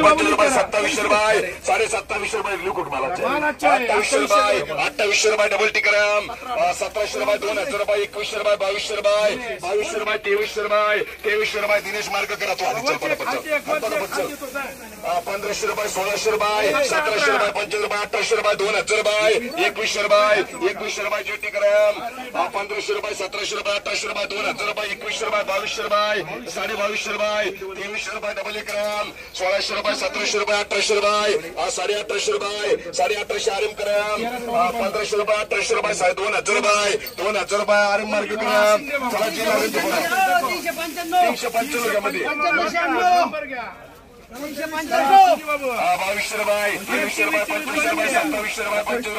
₹25, ₹27, 27.5 liquid मालाचे, ₹28, ₹28 double Tikaram, ₹17, ₹2000, ₹21, ₹22, ₹22, ₹23, Dinesh मार्ग करा तो आधी चल पटापट ₹15, ₹16, ₹17, ₹25, ₹28, ₹20, ₹21, जे टिकराम, ₹15, ₹17, ₹18, ₹2000, ₹21, ₹22, ₹22, ₹23 डबल एकराम, ₹16, ₹17, ₹18, ₹18, ₹18 आरएम कराम, ₹15, ₹18, ₹2000, आरएम मार्ग कराम. चला जी लागेल 395 मध्ये ₹22, ₹23, ₹25,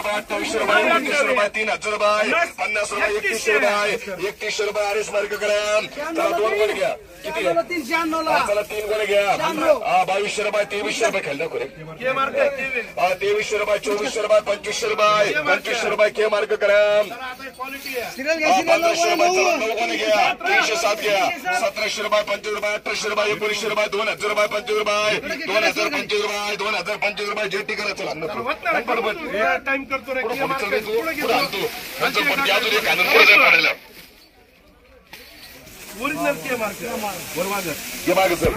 ₹27, ₹28, आरएस मार्ग कराम. चला 2 गोल घ्या. किती चला 3 गोल घ्या. ₹22, ₹23 खेळला करे ₹23, ₹24, ₹25 के मार्ग कराम. ₹15, 9 गोल घ्या. 307 घ्या. ₹17, ₹25, ₹18, ₹19, ₹2000, ₹2025, ₹2025 जेटी करा. चला टाइम करतो रे पडायला ओरिजिनल के मार्क बरोबर हे मागे सर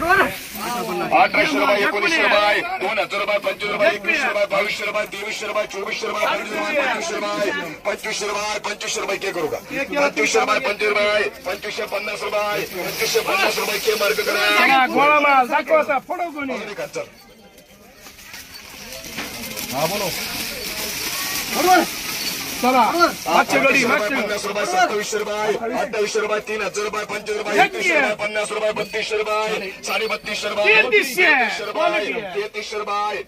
₹18, ₹19, ₹2000, ₹25, ₹21, ₹22, ₹23, ₹24, के करू का ₹25, ₹25, ₹50 के मार्ग करा. गोळा माल दाखव आता फोटो कोणी हा बोलो बरोबर. चला मागच्या गडी ₹50, ₹27, ₹28, ₹3000, ₹50, ₹21, ₹50,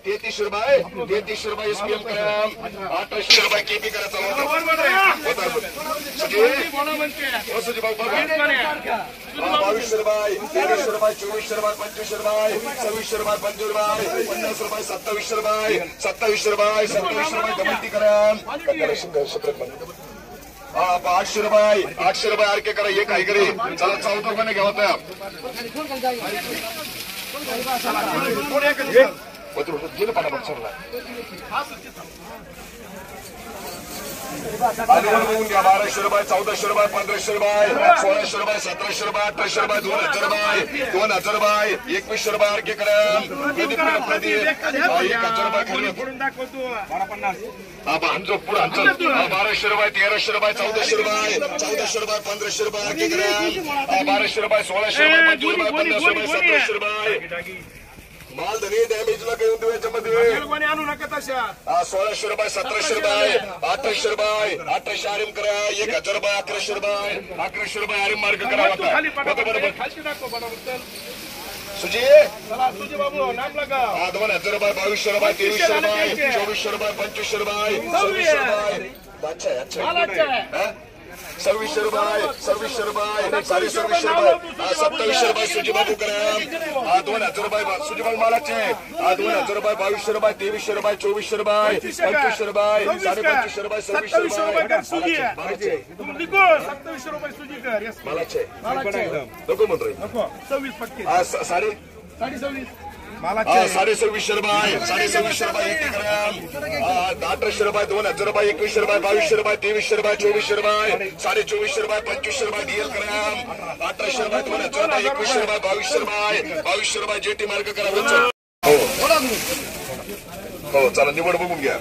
₹32, ₹33, एसपीएम कराम. ₹28 केपी करा. चला सुजी भाऊ बघा ₹22, ₹23, ₹24, ₹25, ₹26, ₹25, ₹27, डबल कराम. ₹800 आरके करा. हे काय करे. चला 14 घ्या होता गेलं पाठा सरला आणि बघून घ्या. ₹1200, ₹14, ₹15, ₹16, ₹17, ₹18, ₹2000, ₹21 आरके करा. प्रदीप ₹1000 खाली आमचं पुढं आमचं ₹1200, ₹13, ₹14, ₹15 आरके करा. ₹1200, ₹16, ₹25, ₹17 माल धनी डॅमेजला काही देऊ याच्यामध्ये आणू नका तशा. ₹16, ₹17, ₹18 आरएम करा. ₹1000, ₹11 आरएम मार्ग करा. बरोबर सुजी सुजी बाबू नाम लगा. ₹2000, ₹22, ₹23, ₹24, ₹25, अच्छा अच्छा ₹26, ₹27, ₹27 सुजी बाबू करा. ₹2000 सुजी बाबू मालाचे. ₹2000, ₹22, ₹23, ₹24, ₹25, ₹27 मालाचे नको म्हणतोय. 26 ₹26,000 ₹26,000 ₹18, ₹2000, ₹21, ₹22, ₹23, ₹24 ₹24,000 डीएल कराम. ₹18, ₹2000, ₹21, ₹22 जेटी मार्ग करा. हो चला निवड बघून घ्या.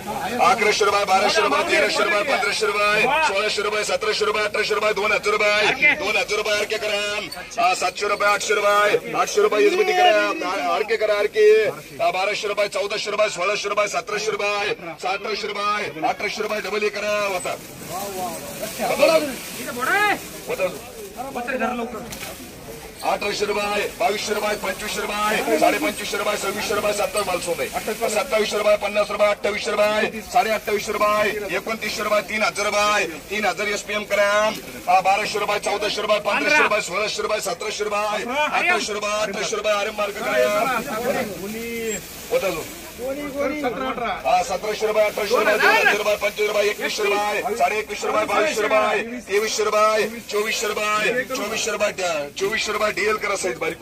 ₹11, ₹12, ₹13, ₹15, ₹16, ₹17, ₹18, ₹2000 आरके करा. ₹700, ₹800 एसबीटी करा. आरके करा आरके. ₹12, ₹14, ₹16, ₹17, ₹18 डबल करा. होता ₹18, ₹22, ₹25, ₹25, ₹26, ₹27 माल सोने. ₹27, ₹50, ₹28, ₹28, ₹29, ₹3000 एसपीएम करा. ₹12, ₹14, ₹15, ₹16, ₹17, ₹18 आरएम मार्ग करा. होता 1718 रुपये 18 रुपये 25 रुपये 21 रुपये 21 रुपये 22 रुपये 23 रुपये 24 रुपये 24 रुपये 24 रुपये डीएल करा साईज बारीक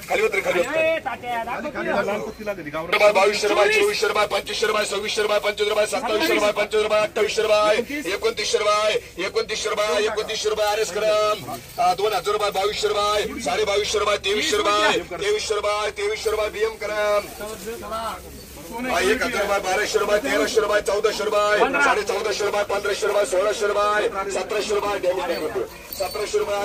खाली होत रे खाली होत 22 रुपये 24 रुपये 25 रुपये 26 रुपये 25 रुपये 27 रुपये 25 रुपये 28 रुपये 29 रुपये 29 रुपये 29 रुपये आरएस ग्राम 2000 रुपये 22 रुपये 22.5 रुपये 23 रुपये 23 रुपये 23 रुपये बीएम ग्राम 1000 रुपये 1200 रुपये 1300 रुपये 1400 रुपये 14.5 रुपये 1500 रुपये 1600 रुपये 1700 रुपये 1700 रुपये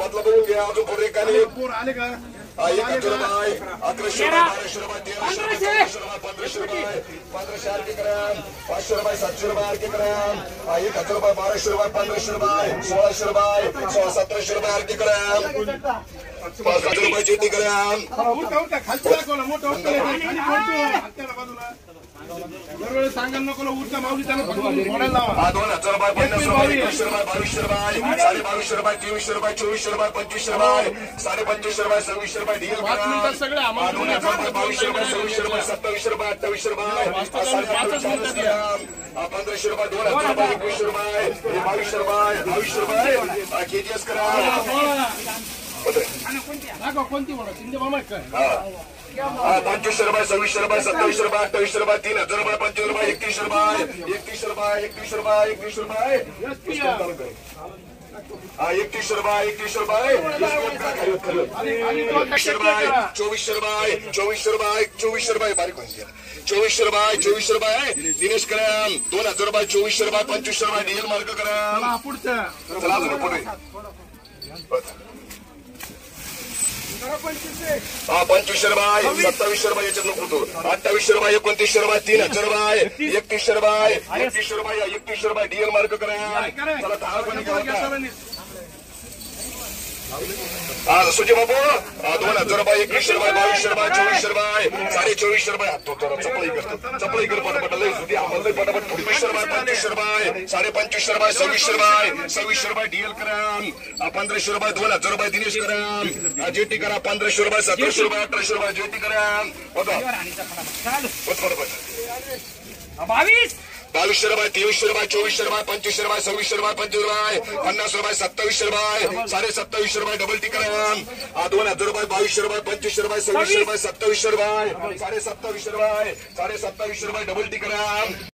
बदला बघून घ्या अजून पुढे काय 1000 रुपये 1100 रुपये 1200 रुपये 1300 रुपये 1500 रुपये 1500 आरके ग्राम 500 रुपये 700 रुपये आरके ग्राम 1000 रुपये 1200 रुपये 1500 रुपये 1600 रुपये 1700 रुपये आरके ग्राम 5000 रुपये चेटी ग्राम सांगा नको उठता माऊली त्याला मोडायला 2000 रुपये 50 रुपये 21 रुपये 22 रुपये 22.5 रुपये 23 रुपये 24 रुपये 25 रुपये 25.5 रुपये 26 रुपये डील 5 मिनिटात सगळे आम्हाला 2000 रुपये 22 रुपये 26 रुपये 27 रुपये 28 रुपये 1500 रुपये 2000 रुपये 21 रुपये 22 रुपये 22 रुपये केजीएस करा कोणती म्हणा शिंदे मामा काय 25 रुपये 26 रुपये 27 रुपये 28 रुपये 3000 रुपये 25 रुपये 31 रुपये 31 रुपये 31 रुपये 31 रुपये 31 रुपये 31 रुपये 24 रुपये 24 रुपये 24 रुपये बारीक 24 रुपये 24 रुपये दिनेश कराम 2000 रुपये 24 रुपये 25 रुपये डीएल मार्क कराम पुढचं चला अजून पुढे 25 रुपये 27 रुपये याच्यात नको 28 रुपये 29 रुपये 3000 रुपये 31 रुपये 31 रुपये 31 रुपये डीएल मार्क करा चला 10 कोणी सुजी बाबू 2000 रुपये 21 रुपये 22 रुपये 24 रुपये 24.5 रुपये तो चपळी कर पटापट लय सुधी आम्हाला पटापट 25 रुपये 25 रुपये 25.5 रुपये 26 रुपये डीएल करा 1500 रुपये 2000 रुपये दिनेश करा जेटी करा 1500 रुपये 1700 रुपये 1800 रुपये जेटी करा बघा 22 रुपये 23 रुपये 24 रुपये 25 रुपये 26 रुपये 25 रुपये 50 रुपये 27 रुपये 27.5 रुपये डबल टी करा 2000 रुपये 22 रुपये 25 रुपये 26 रुपये 27 रुपये 27.5 रुपये 27.5 रुपये डबल टी करा